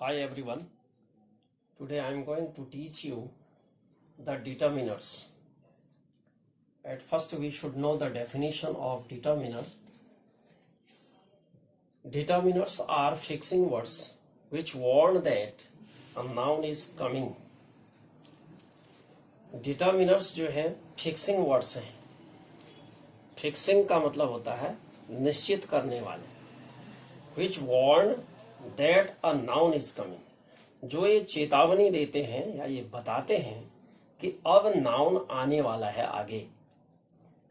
Hi everyone. Today I am going to teach you the determiners. At first we should know the definition of determiner. Determiners are fixing words which warn that a noun is coming. Determiners जो है fixing words हैं. Fixing का मतलब होता है निश्चित करने वाले. Which warn that a noun is coming. जो ये चेतावनी देते हैं या ये बताते हैं कि अब नाउन आने वाला है आगे.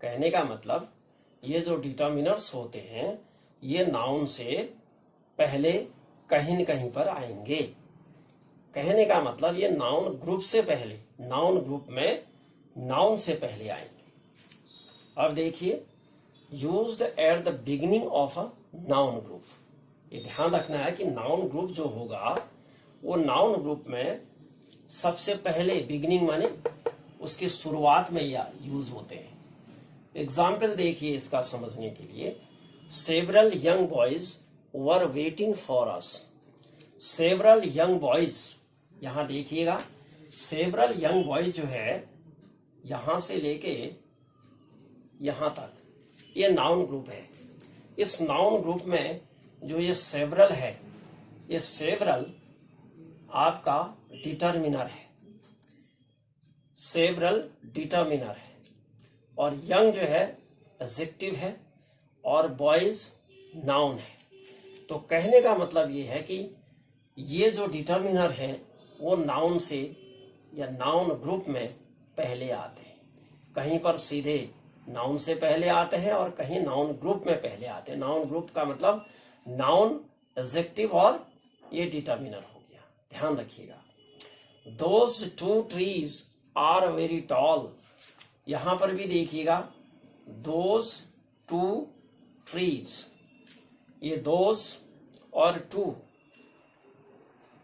कहने का मतलब ये जो डिटर्मिनर्स होते हैं ये नाउन से पहले कहीं न कहीं पर आएंगे. कहने का मतलब ये नाउन ग्रुप से पहले, नाउन ग्रुप में नाउन से पहले आएंगे. अब देखिए, used at the beginning of a noun group. ये ध्यान रखना है कि नाउन ग्रुप जो होगा वो नाउन ग्रुप में सबसे पहले, बिगिनिंग माने उसकी शुरुआत में या यूज होते हैं. एग्जाम्पल देखिए इसका समझने के लिए. Several young boys were waiting for us. Several young boys, यहां देखिएगा, सेवरल यंग बॉयज जो है यहां से लेके यहां तक ये नाउन ग्रुप है. इस नाउन ग्रुप में जो ये सेवरल है, ये सेवरल आपका डिटर्मिनर है. सेवरल डिटर्मिनर है और यंग जो है एडजेक्टिव है और बॉयज नाउन है. तो कहने का मतलब ये है कि ये जो डिटर्मिनर है वो नाउन से या नाउन ग्रुप में पहले आते हैं. कहीं पर सीधे नाउन से पहले आते हैं और कहीं नाउन ग्रुप में पहले आते हैं. नाउन ग्रुप का मतलब नाउन, एडजेक्टिव और ये डिटर्मिनर हो गया. ध्यान रखिएगा. Those two trees are very tall. यहां पर भी देखिएगा, those two trees, ये those और two,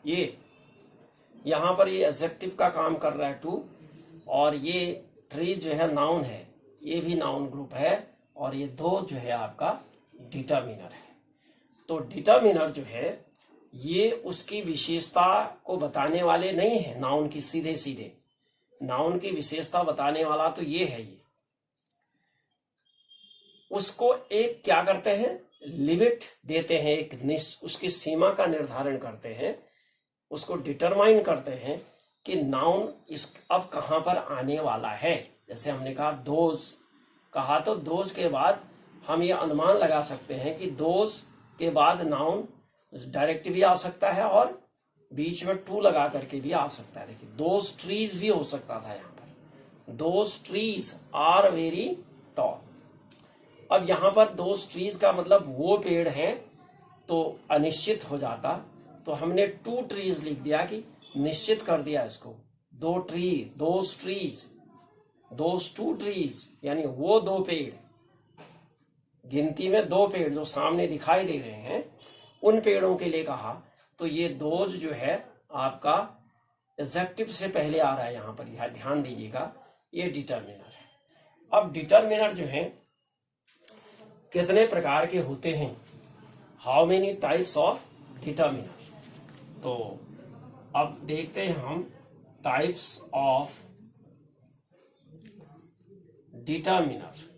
ये यहां पर ये एडजेक्टिव का काम कर रहा है टू, और ये ट्रीज जो है नाउन है, ये भी नाउन ग्रुप है, और ये दो जो है आपका डिटर्मिनर है. तो डिटर्मिनर जो है ये उसकी विशेषता को बताने वाले नहीं है नाउन की. सीधे सीधे नाउन की विशेषता बताने वाला तो ये है. ये उसको एक क्या करते हैं, लिमिट देते हैं, एक उसकी सीमा का निर्धारण करते हैं, उसको डिटरमाइन करते हैं कि नाउन इस अब कहां पर आने वाला है. जैसे हमने कहा दोज कहा, तो दोज के बाद हम ये अनुमान लगा सकते हैं कि दोज के बाद नाउन डायरेक्ट भी आ सकता है और बीच में टू लगा करके भी आ सकता है. देखिए, दोज ट्रीज भी हो सकता था यहां पर. Those trees are very tall. अब यहां पर दोज ट्रीज का मतलब वो पेड़ है तो अनिश्चित हो जाता, तो हमने टू ट्रीज लिख दिया कि निश्चित कर दिया इसको. दो trees, those trees, those two trees, यानी वो दो पेड़, गिनती में दो पेड़ जो सामने दिखाई दे रहे हैं उन पेड़ों के लिए कहा. तो ये दोज जो है आपका एडजेक्टिव से पहले आ रहा है यहां पर, यह ध्यान दीजिएगा, ये डिटर्मिनर है. अब डिटर्मिनर जो है कितने प्रकार के होते हैं, how many types of determiner. तो अब देखते हैं हम types of determiner.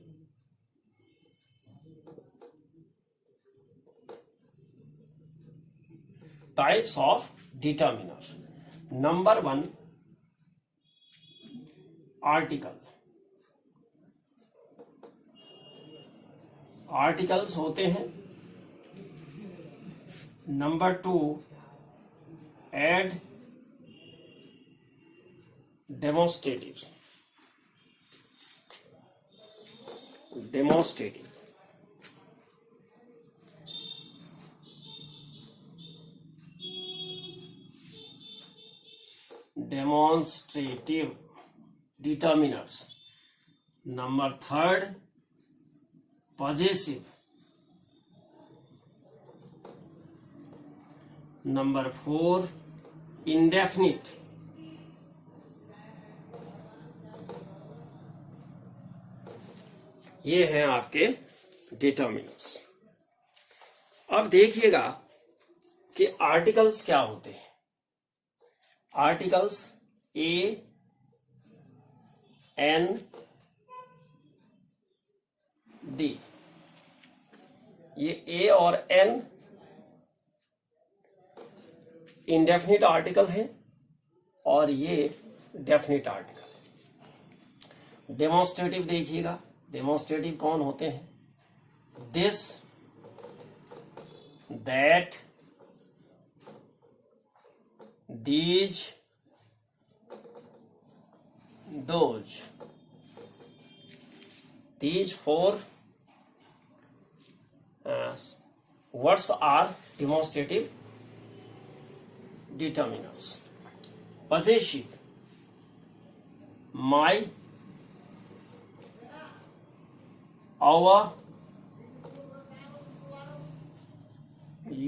Types of determiner. Number 1, article. Articles होते हैं. नंबर 2, एड demonstrative. Demonstrative. Demonstrative determiners. Number 3, possessive. Number 4, indefinite. ये हैं आपके डिटर्मिनर्स. अब देखिएगा, कि आर्टिकल्स क्या होते हैं। आर्टिकल्स ए एन डी, ये ए और एन इंडेफिनिट आर्टिकल है और ये डेफिनिट आर्टिकल है। डेमोन्स्ट्रेटिव देखिएगा, डेमोन्स्ट्रेटिव कौन होते हैं? This, that, these, those, these four words are demonstrative determinants. Possessive, my, our,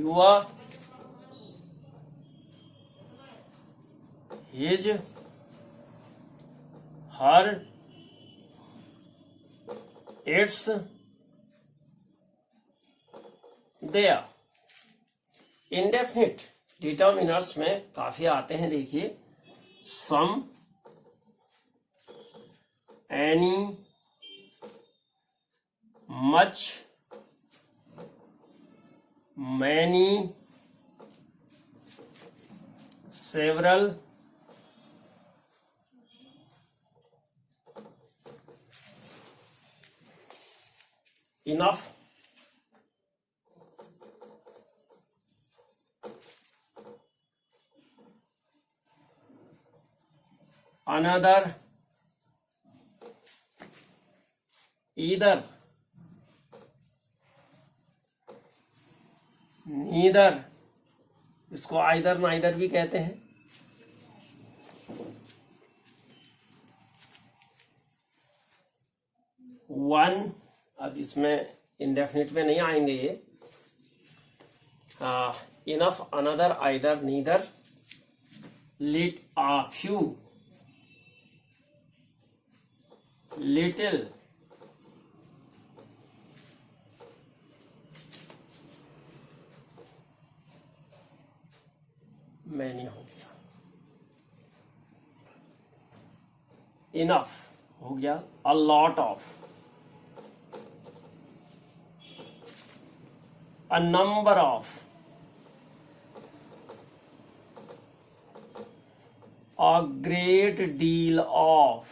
your, his, her, it's, there. Indefinite determiners में काफी आते हैं, देखिए some, any, much, many, several, enough, another, either, neither, इसको आइदर नाइदर भी कहते हैं। One, अब इसमें इंडेफिनिट में नहीं आएंगे ये। Enough, another, either, neither, lit, a few, little, many हो गया, इनफ हो गया, a lot of, a number of, a great deal of,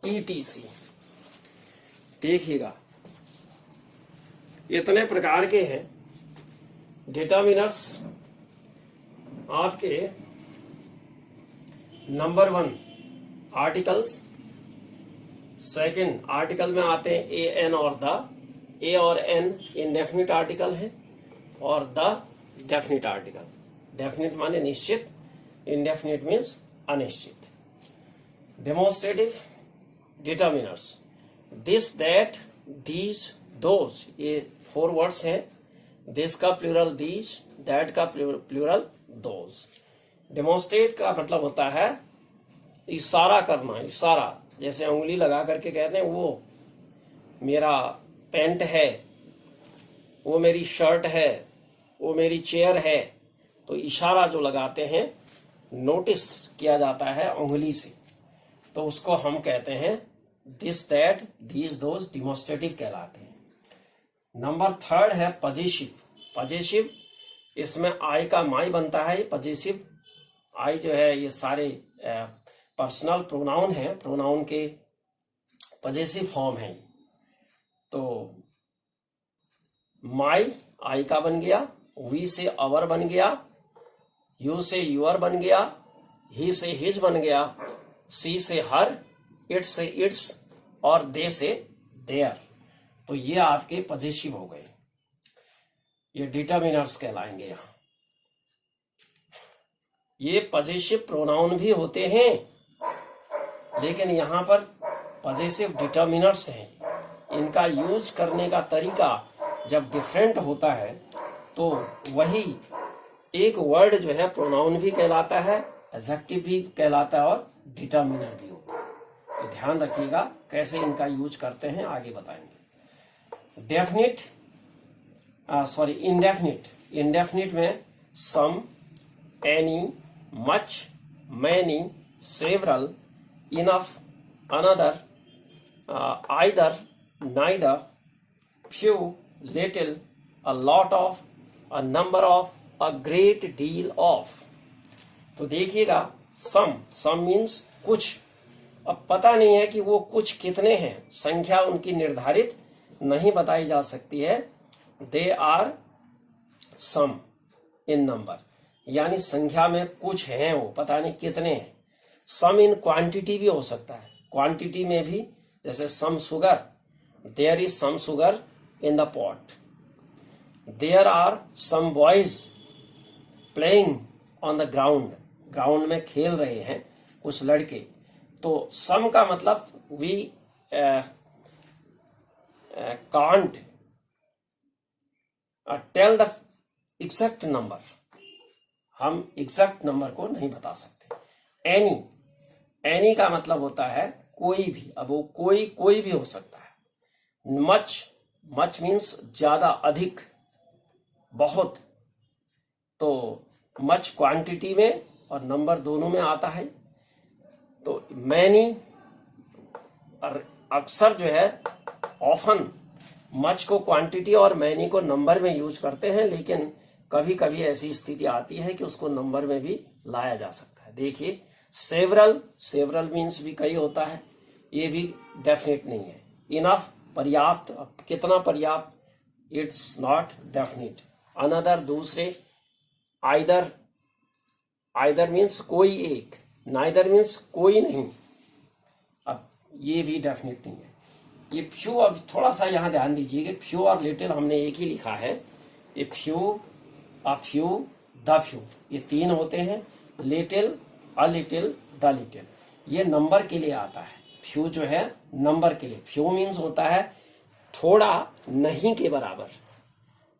etc। देखिएगा इतने प्रकार के हैं डिटर्मिनर्स आपके। नंबर 1 आर्टिकल्स, सेकेंड आर्टिकल में आते हैं ए एन और द। ए और एन इंडेफिनिट आर्टिकल है और द डेफिनिट आर्टिकल। डेफिनिट माने निश्चित, इंडेफिनिट मीन्स अनिश्चित। Demonstrative determiners, this, that, these, those, ये 4 वर्ड्स हैं। दिस का प्लूरल दीज, दैट का प्लूरल दोज। डेमोन्स्ट्रेट का मतलब होता है इशारा करना, इशारा, जैसे उंगली लगा करके कहते हैं वो मेरा पैंट है, वो मेरी शर्ट है, वो मेरी चेयर है। तो इशारा जो लगाते हैं, नोटिस किया जाता है उंगली से, तो उसको हम कहते हैं this, that, these, those, demonstrative कहलाते हैं। नंबर 3 है पजेसिव। पजेसिव, इसमें आई का माई बनता है। पजेसिव आई जो है ये सारे पर्सनल प्रोनाउन है, प्रोनाउन के पजेसिव फॉर्म है। तो माई आई का बन गया, वी से अवर बन गया, यू से यूअर बन गया, ही से हिज बन गया, सी से हर, इट से इट्स और दे से देयर। तो ये आपके पजेसिव हो गए, ये डिटर्मिनर्स कहलाएंगे। यहां ये पजेसिव प्रोनाउन भी होते हैं, लेकिन यहां पर पजेसिव डिटर्मिनर्स हैं। इनका यूज करने का तरीका जब डिफरेंट होता है तो वही एक वर्ड जो है प्रोनाउन भी कहलाता है, एडजेक्टिव भी कहलाता है और डिटर्मिनर भी होता है। तो ध्यान रखिएगा कैसे इनका यूज करते हैं, आगे बताएंगे। डेफिनिट सॉरी इंडेफिनिट, इंडेफिनिट में some, any, much, many, several, enough, another, either, neither, few, little, a lot of, a number of, a great deal of. तो देखिएगा सम मीन्स कुछ। अब पता नहीं है कि वो कुछ कितने हैं, संख्या उनकी निर्धारित नहीं बताई जा सकती है। They are some in number, यानी संख्या में कुछ हैं, वो पता नहीं कितने हैं। सम इन क्वांटिटी भी हो सकता है, क्वांटिटी में भी, जैसे some sugar, there is some sugar in the pot. There are some boys playing on the ground, ground में खेल रहे हैं कुछ लड़के। तो सम का मतलब we can't tell the exact number, हम एग्जैक्ट नंबर को नहीं बता सकते। एनी, एनी का मतलब होता है कोई भी, अब वो कोई भी हो सकता है। मच, मच मीन्स ज्यादा, अधिक, बहुत। तो मच क्वांटिटी में और नंबर दोनों में आता है। तो मैनी अक्सर जो है, ऑफन मच को क्वांटिटी और मैनी को नंबर में यूज करते हैं, लेकिन कभी कभी ऐसी स्थिति आती है कि उसको नंबर में भी लाया जा सकता है। देखिए सेवरल, सेवरल मीन्स भी कई होता है, ये भी डेफिनेट नहीं है। इनफ, पर्याप्त, कितना पर्याप्त, इट्स नॉट डेफिनेट। अनदर, दूसरे। आइदर, आइदर मीन्स कोई एक, नाइदर मीन्स कोई नहीं, अब ये भी डेफिनेट नहीं है। ये फ्यू, अब थोड़ा सा यहां ध्यान दीजिए, फ्यू और लिटिल हमने एक ही लिखा है। ये few, a few, the few, ये तीन होते हैं। Little, a little, the little, ये नंबर के लिए आता है। फ्यू जो है नंबर के लिए, फ्यू मीन्स होता है थोड़ा, नहीं के बराबर,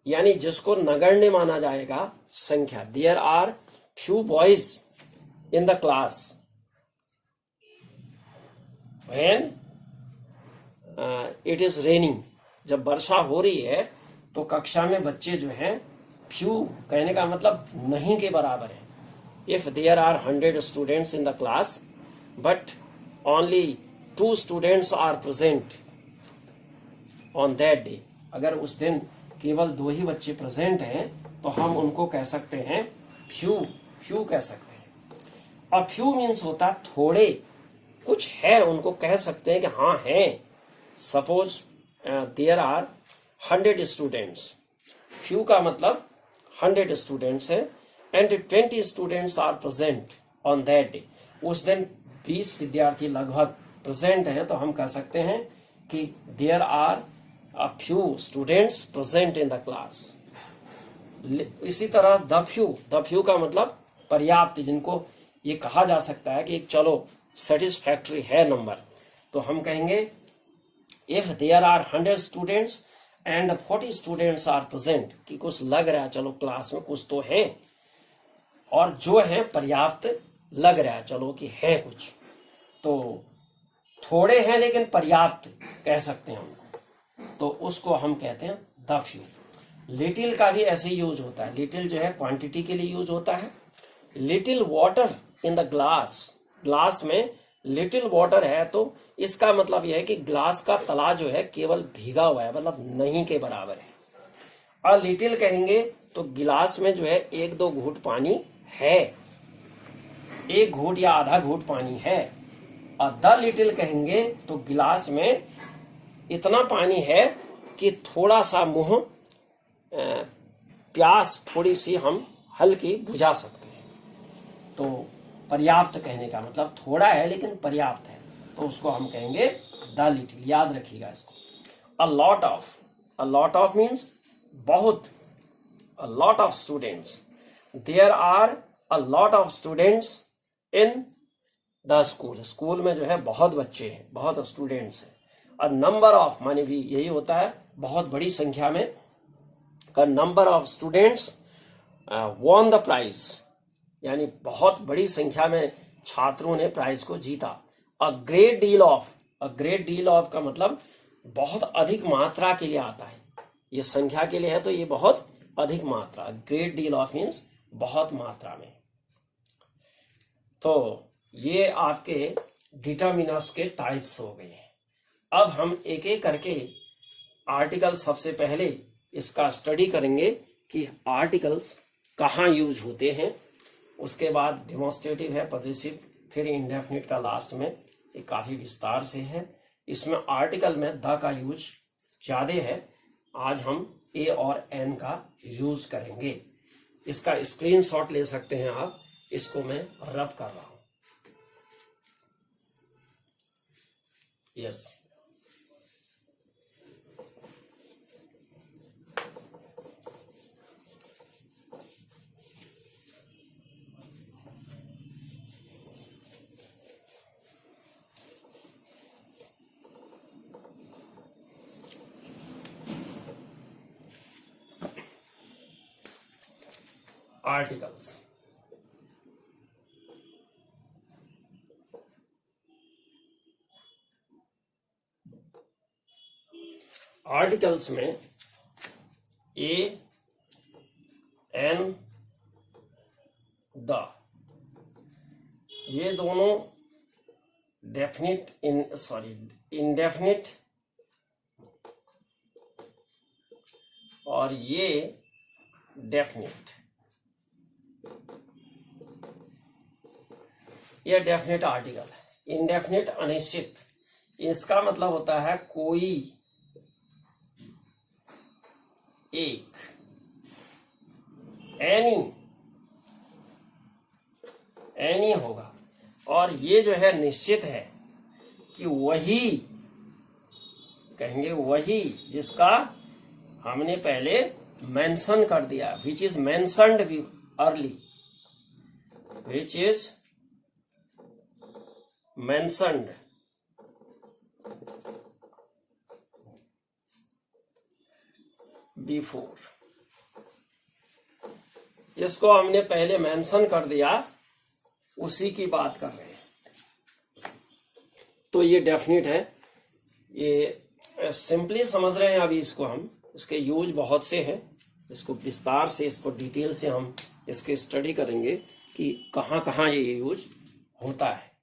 यानी जिसको नगण्य माना जाएगा संख्या। There are few boys in the class when it is raining, जब वर्षा हो रही है तो कक्षा में बच्चे जो हैं, फ्यू कहने का मतलब नहीं के बराबर है। If there are 100 students in the class but only 2 students are present on that day, अगर उस दिन केवल 2 ही बच्चे प्रेजेंट हैं तो हम उनको कह सकते हैं फ्यू, फ्यू कह सकते हैं। अब फ्यू मीन्स होता है थोड़े, कुछ है, उनको कह सकते हैं कि हाँ है। Suppose there are 100 students, few का मतलब 100 स्टूडेंट्स है, and 20 students are present on that day, उस दिन 20 विद्यार्थी लगभग प्रेजेंट हैं, तो हम कह सकते हैं कि there are a few students present in the class. इसी तरह द फ्यू का मतलब पर्याप्त, जिनको ये कहा जा सकता है कि चलो सेटिस्फैक्टरी है नंबर, तो हम कहेंगे if there are 100 students and 40 students are present, कि कुछ लग रहा है, चलो क्लास में कुछ तो है, और जो है पर्याप्त लग रहा है, चलो कि है कुछ, तो थोड़े हैं लेकिन पर्याप्त कह सकते हैं उनको, तो उसको हम कहते हैं द फ्यू। लिटिल का भी ऐसे ही यूज होता है। लिटिल जो है क्वांटिटी के लिए यूज होता है। Little water in the glass, glass में लिटिल वाटर है, तो इसका मतलब यह है कि ग्लास का तला जो है केवल भीगा हुआ है, मतलब नहीं के बराबर है। और लिटिल कहेंगे तो गिलास में जो है 1-2 घूंट पानी है, 1 घूंट या आधा घूंट पानी है। और द लिटिल कहेंगे तो गिलास में इतना पानी है कि थोड़ा सा मुंह प्यास थोड़ी सी हम हल्की बुझा सकते हैं। तो पर्याप्त कहने का मतलब थोड़ा है लेकिन पर्याप्त है, तो उसको हम कहेंगे द लिटिल। याद रखिएगा इसको। अ लॉट ऑफ मीन्स बहुत, a lot of students, there are a lot of students in the school, school में जो है बहुत बच्चे हैं, बहुत स्टूडेंट्स हैं। अ नंबर ऑफ माने भी यही होता है बहुत बड़ी संख्या में, का number of students won the prize, यानी बहुत बड़ी संख्या में छात्रों ने प्राइज को जीता। अ great deal of, a great deal of का मतलब बहुत अधिक मात्रा के लिए आता है। ये संख्या के लिए है तो ये बहुत अधिक मात्रा, ग्रेट डील ऑफ मीन्स बहुत मात्रा में। तो ये आपके डिटर्मिनर्स के टाइप्स हो गए। अब हम एक एक करके आर्टिकल सबसे पहले इसका स्टडी करेंगे कि आर्टिकल्स कहाँ यूज होते हैं। उसके बाद डेमोन्स्ट्रेटिव है, पॉजिटिव, फिर इंडेफिनिट का लास्ट में। ये काफी विस्तार से है। इसमें आर्टिकल में द का यूज ज्यादा है। आज हम ए और एन का यूज करेंगे। इसका स्क्रीनशॉट ले सकते हैं आप। इसको मैं रब कर रहा हूं। Yes, articles. आर्टिकल्स में ए एन द, ये दोनों इंडेफिनिट और ये डेफिनिट। यह डेफिनेट आर्टिकल है। इंडेफिनिट अनिश्चित, इसका मतलब होता है कोई एक, एनी होगा। और ये जो है निश्चित है कि वही कहेंगे, वही जिसका हमने पहले मेंशन कर दिया, which is mentioned early, which is mentioned before. इसको हमने पहले मेंशन कर दिया, उसी की बात कर रहे हैं। तो ये डेफिनेट है। ये सिंपली समझ रहे हैं अभी इसको हम। इसके यूज बहुत से हैं। इसको विस्तार से, इसको डिटेल से हम इसके स्टडी करेंगे कि कहाँ कहाँ ये यूज होता है।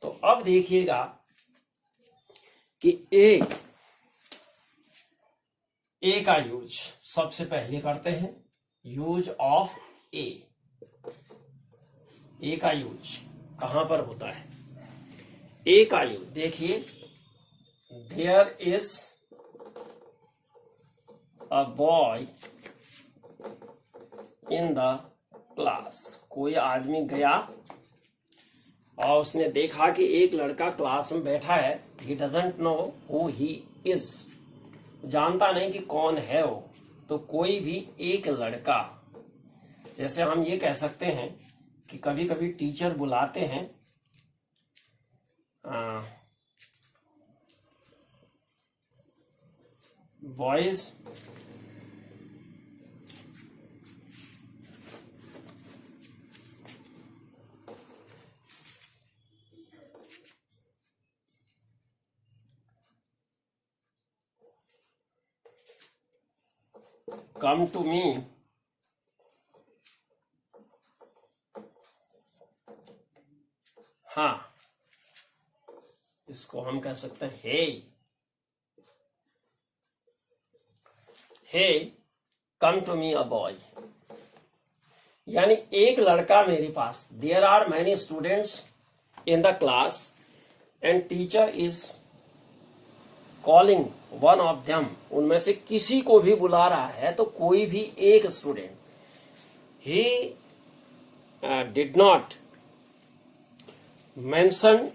तो अब देखिएगा कि ए का यूज सबसे पहले करते हैं। यूज ऑफ ए का यूज कहां पर होता है? ए का यूज देखिए, there is a boy in the class. कोई आदमी गया और उसने देखा कि एक लड़का क्लास में बैठा है। He doesn't know who he is, जानता नहीं कि कौन है वो। तो कोई भी एक लड़का, जैसे हम ये कह सकते हैं कि कभी कभी टीचर बुलाते हैं बॉयज come to me, हाँ, इसको हम कह सकते हैं हे come to me a boy. यानी एक लड़का मेरे पास। There are many students in the class and teacher is calling one of them. उनमें से किसी को भी बुला रहा है। तो कोई भी एक student, he did not mention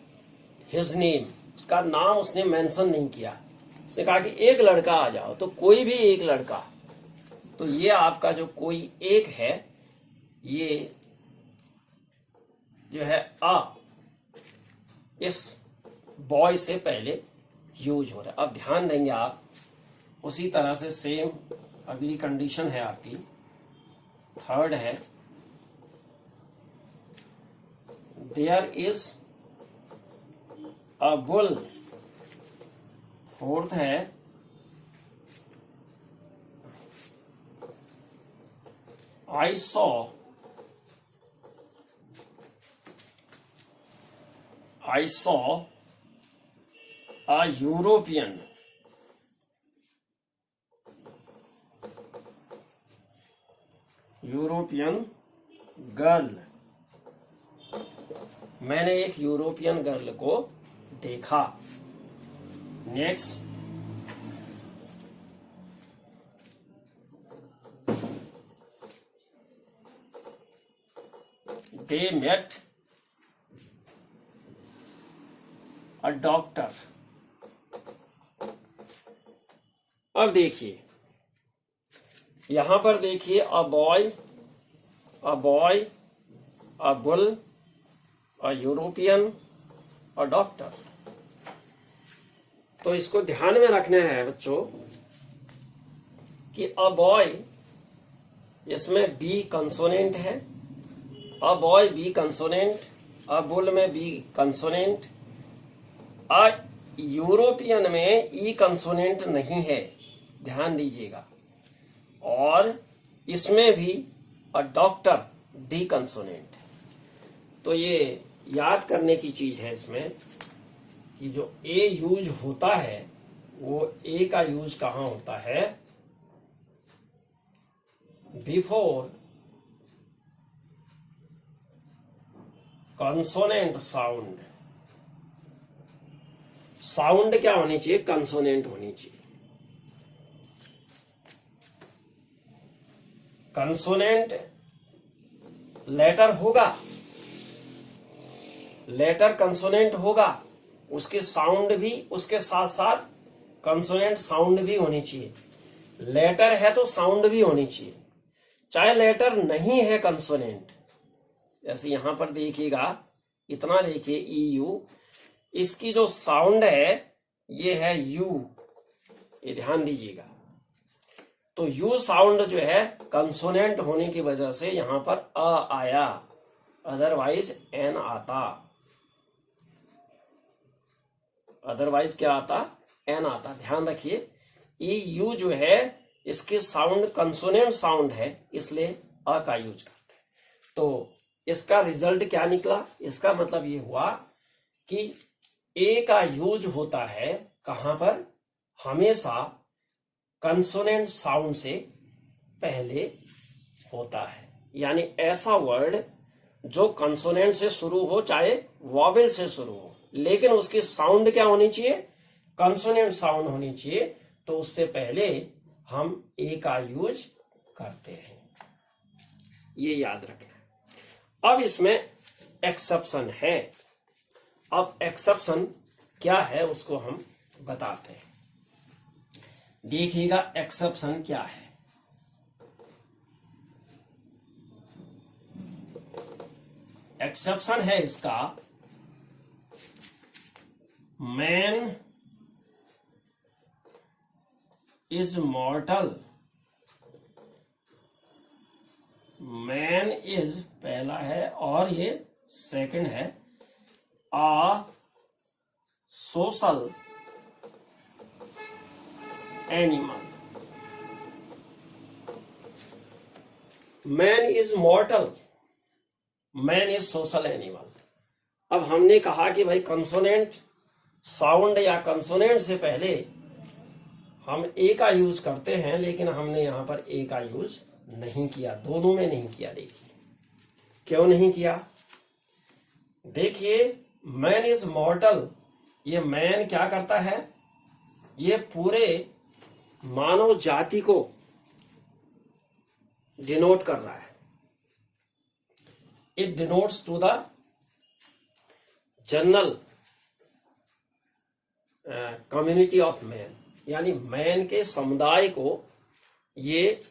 his name, उसका नाम उसने मेंशन नहीं किया। उसने कहा कि एक लड़का आ जाओ, तो कोई भी एक लड़का। तो ये आपका जो कोई एक है, ये जो है इस बॉय से पहले यूज हो रहा है। अब ध्यान देंगे आप, उसी तरह से सेम अगली कंडीशन है आपकी, थर्ड है, there is a bull fourth है I saw a European girl. मैंने एक यूरोपियन गर्ल को देखा। Next, they met a doctor। अब देखिए यहां पर देखिए a boy, a girl, a European, a doctor. तो इसको ध्यान में रखना है बच्चों कि अ बॉय, इसमें बी कंसोनेंट है, a boy B consonant, a bull में बी कंसोनेंट, अ यूरोपियन में ई कंसोनेंट नहीं है, ध्यान दीजिएगा। और इसमें भी अ डॉक्टर डी कंसोनेंट है। तो ये याद करने की चीज है इसमें कि जो ए यूज होता है वो ए का यूज कहां होता है, बिफोर कंसोनेंट साउंड। साउंड क्या होनी चाहिए, कंसोनेंट होनी चाहिए। कंसोनेंट लेटर होगा, लेटर कंसोनेंट होगा, उसके साउंड भी उसके साथ साथ कंसोनेंट साउंड भी होनी चाहिए। लेटर है तो साउंड भी होनी चाहिए। चाहे लेटर नहीं है कंसोनेंट, जैसे यहां पर देखिएगा, इतना देखिए ई यू, इसकी जो साउंड है ये है यू, ये ध्यान दीजिएगा। तो यू साउंड जो है कंसोनेंट होने की वजह से यहां पर अ आया, अदरवाइज एन आता, अदरवाइज क्या आता, एन आता। ध्यान रखिए ई यू जो है इसकी साउंड कंसोनेंट साउंड है, इसलिए अ का यूज करते हैं। तो इसका रिजल्ट क्या निकला, इसका मतलब ये हुआ कि ए का यूज होता है कहां पर, हमेशा कंसोनेंट साउंड से पहले होता है। यानी ऐसा वर्ड जो कंसोनेंट से शुरू हो, चाहे वॉवेल से शुरू हो, लेकिन उसकी साउंड क्या होनी चाहिए, कंसोनेंट साउंड होनी चाहिए। तो उससे पहले हम ए का यूज करते हैं, ये याद रखना है। अब इसमें एक्सेप्शन है। अब एक्सेप्शन क्या है उसको हम बताते हैं। देखिएगा एक्सेप्शन क्या है। एक्सेप्शन है इसका, man is mortal. Man is पहला है और ये सेकंड है, a social animal. Man is mortal, man is social animal. अब हमने कहा कि भाई कंसोनेंट साउंड या कंसोनेंट से पहले हम ए का यूज करते हैं, लेकिन हमने यहां पर ए का यूज नहीं किया, दोनों में नहीं किया। देखिए क्यों नहीं किया, देखिए मैन इज मॉर्टल, ये मैन क्या करता है, ये पूरे मानव जाति को डिनोट कर रहा है। It denotes to the general community of man, यानी मैन के समुदाय को ये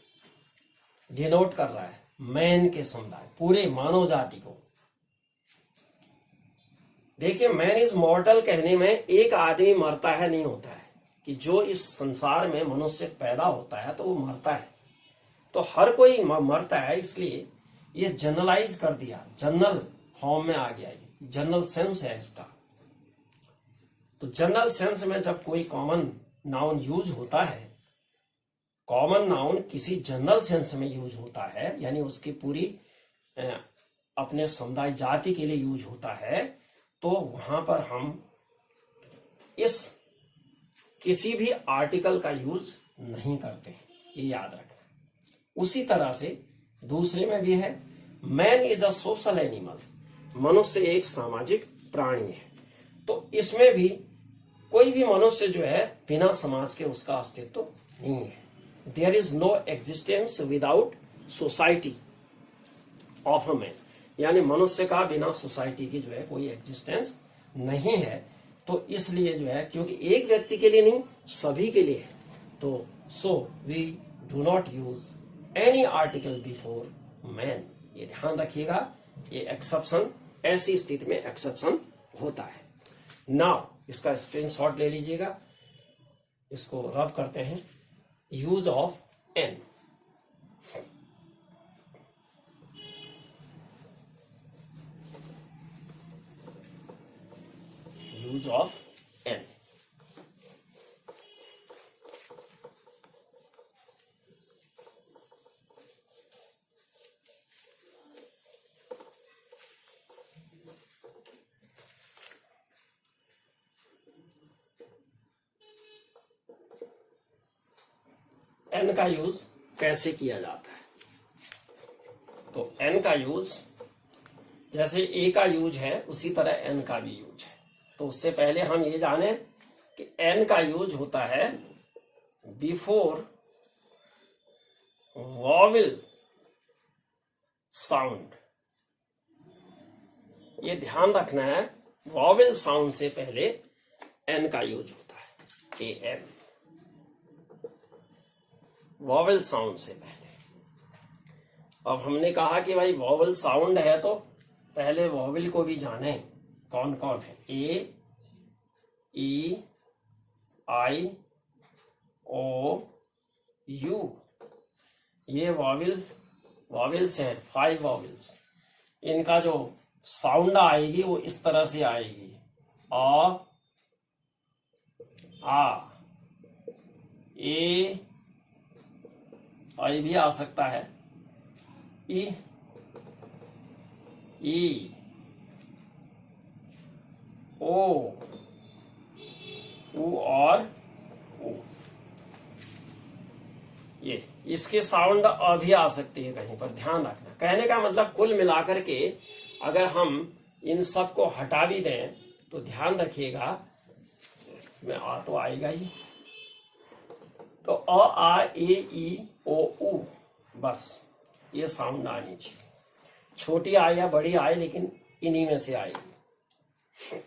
डिनोट कर रहा है। मैन के समुदाय, पूरे मानव जाति को। देखिए मैन इज मॉर्टल कहने में एक आदमी मरता है नहीं होता है, कि जो इस संसार में मनुष्य पैदा होता है तो वो मरता है, तो हर कोई मरता है, इसलिए ये जनरलाइज कर दिया, जनरल फॉर्म में आ गया, ये जनरल सेंस है इसका। तो जनरल सेंस में जब कोई कॉमन नाउन यूज होता है, कॉमन नाउन किसी जनरल सेंस में यूज होता है, यानी उसकी पूरी अपने समुदाय जाति के लिए यूज होता है, तो वहां पर हम इस किसी भी आर्टिकल का यूज नहीं करते, ये याद रखना। उसी तरह से दूसरे में भी है, man is a social animal, मनुष्य एक सामाजिक प्राणी है। तो इसमें भी कोई भी मनुष्य जो है बिना समाज के उसका अस्तित्व नहीं है। There is no existence without society of a man, यानी मनुष्य का बिना सोसाइटी की जो है कोई एग्जिस्टेंस नहीं है। तो इसलिए जो है, क्योंकि एक व्यक्ति के लिए नहीं सभी के लिए है, तो so we do not use any article before man. ये ध्यान रखिएगा, ये एक्सेप्शन, ऐसी स्थिति में एक्सेप्शन होता है। नाउ इसका स्क्रीनशॉट ले लीजिएगा, इसको रब करते हैं। Use of an, use of an. An का यूज कैसे किया जाता है? तो एन का यूज जैसे ए का यूज है उसी तरह एन का भी यूज है। तो उससे पहले हम ये जाने कि एन का यूज होता है बिफोर वॉवेल साउंड। ये ध्यान रखना है, वॉवेल साउंड से पहले एन का यूज होता है, ए एन, वॉवेल साउंड से पहले। अब हमने कहा कि भाई वॉवेल साउंड है तो पहले वॉवेल को भी जाने कौन कौन है। ए, ई, आई, ओ, यू, ये वॉवेल्स हैं, 5 वॉवेल्स। इनका जो साउंड आएगी वो इस तरह से आएगी, आ, ए, आई भी आ सकता है, ई, ओ, ऊ और ऊ। ये इसके साउंड अभी आ सकती है कहीं पर, ध्यान रखना। कहने का मतलब कुल मिलाकर के अगर हम इन सब को हटा भी दें तो ध्यान रखिएगा, में आ तो आएगा ही। तो अ, आ, ए, ई, ओ, ऊ, बस ये साउंड आनी चाहिए। छोटी आए या बड़ी आए, लेकिन इन्हीं में से आएगी।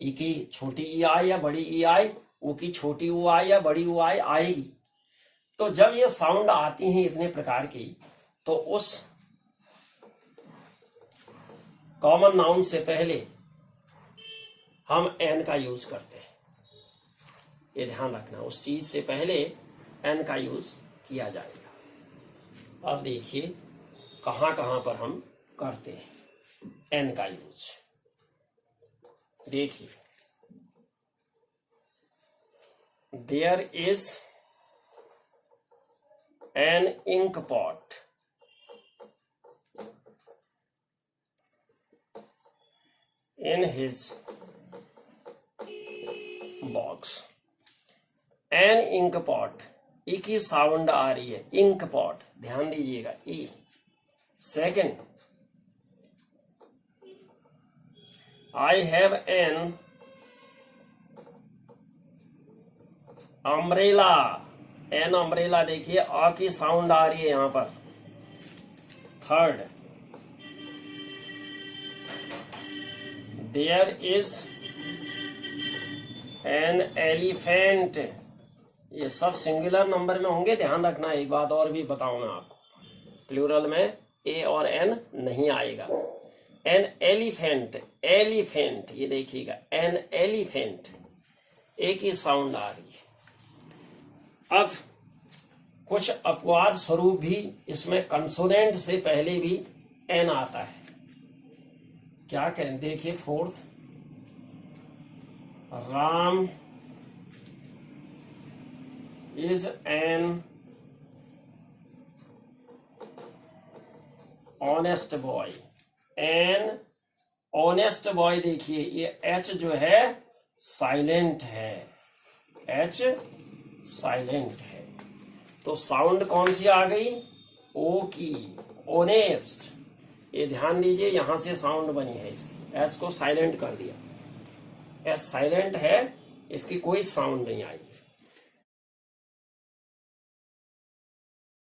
ई की छोटी ई आए या बड़ी ई आए, ऊ की छोटी ऊ आए या बड़ी ऊ आए, आएगी। तो जब ये साउंड आती हैं इतने प्रकार की, तो उस कॉमन नाउन से पहले हम एन का यूज करते हैं। ये ध्यान रखना, उस चीज से पहले एन का यूज किया जाएगा। अब देखिए कहां कहां पर हम करते हैं एन का यूज। देखिए, there is an ink pot in his box. An ink pot, E की साउंड आ रही है, इंक पॉट, ध्यान दीजिएगा, E. Second, I have an umbrella. An umbrella, देखिए आ की साउंड आ रही है यहां पर। Third, there is an elephant. ये सब सिंगुलर नंबर में होंगे, ध्यान रखना। एक बात और भी बताऊं मैं आपको, प्लूरल में ए और एन नहीं आएगा। एन एलिफेंट, एलिफेंट, ये देखिएगा, एन एलिफेंट, एक ही साउंड आ रही है। अब कुछ अपवाद स्वरूप भी इसमें कंसोनेंट से पहले भी एन आता है। क्या करें, देखिए, fourth, Ram is an honest boy. An honest boy, देखिए ये एच जो है साइलेंट है, एच साइलेंट है, तो साउंड कौन सी आ गई, ओ की, ऑनेस्ट। ये ध्यान दीजिए यहां से साउंड बनी है इसकी, एच को साइलेंट कर दिया, एच साइलेंट है, इसकी कोई साउंड नहीं आई।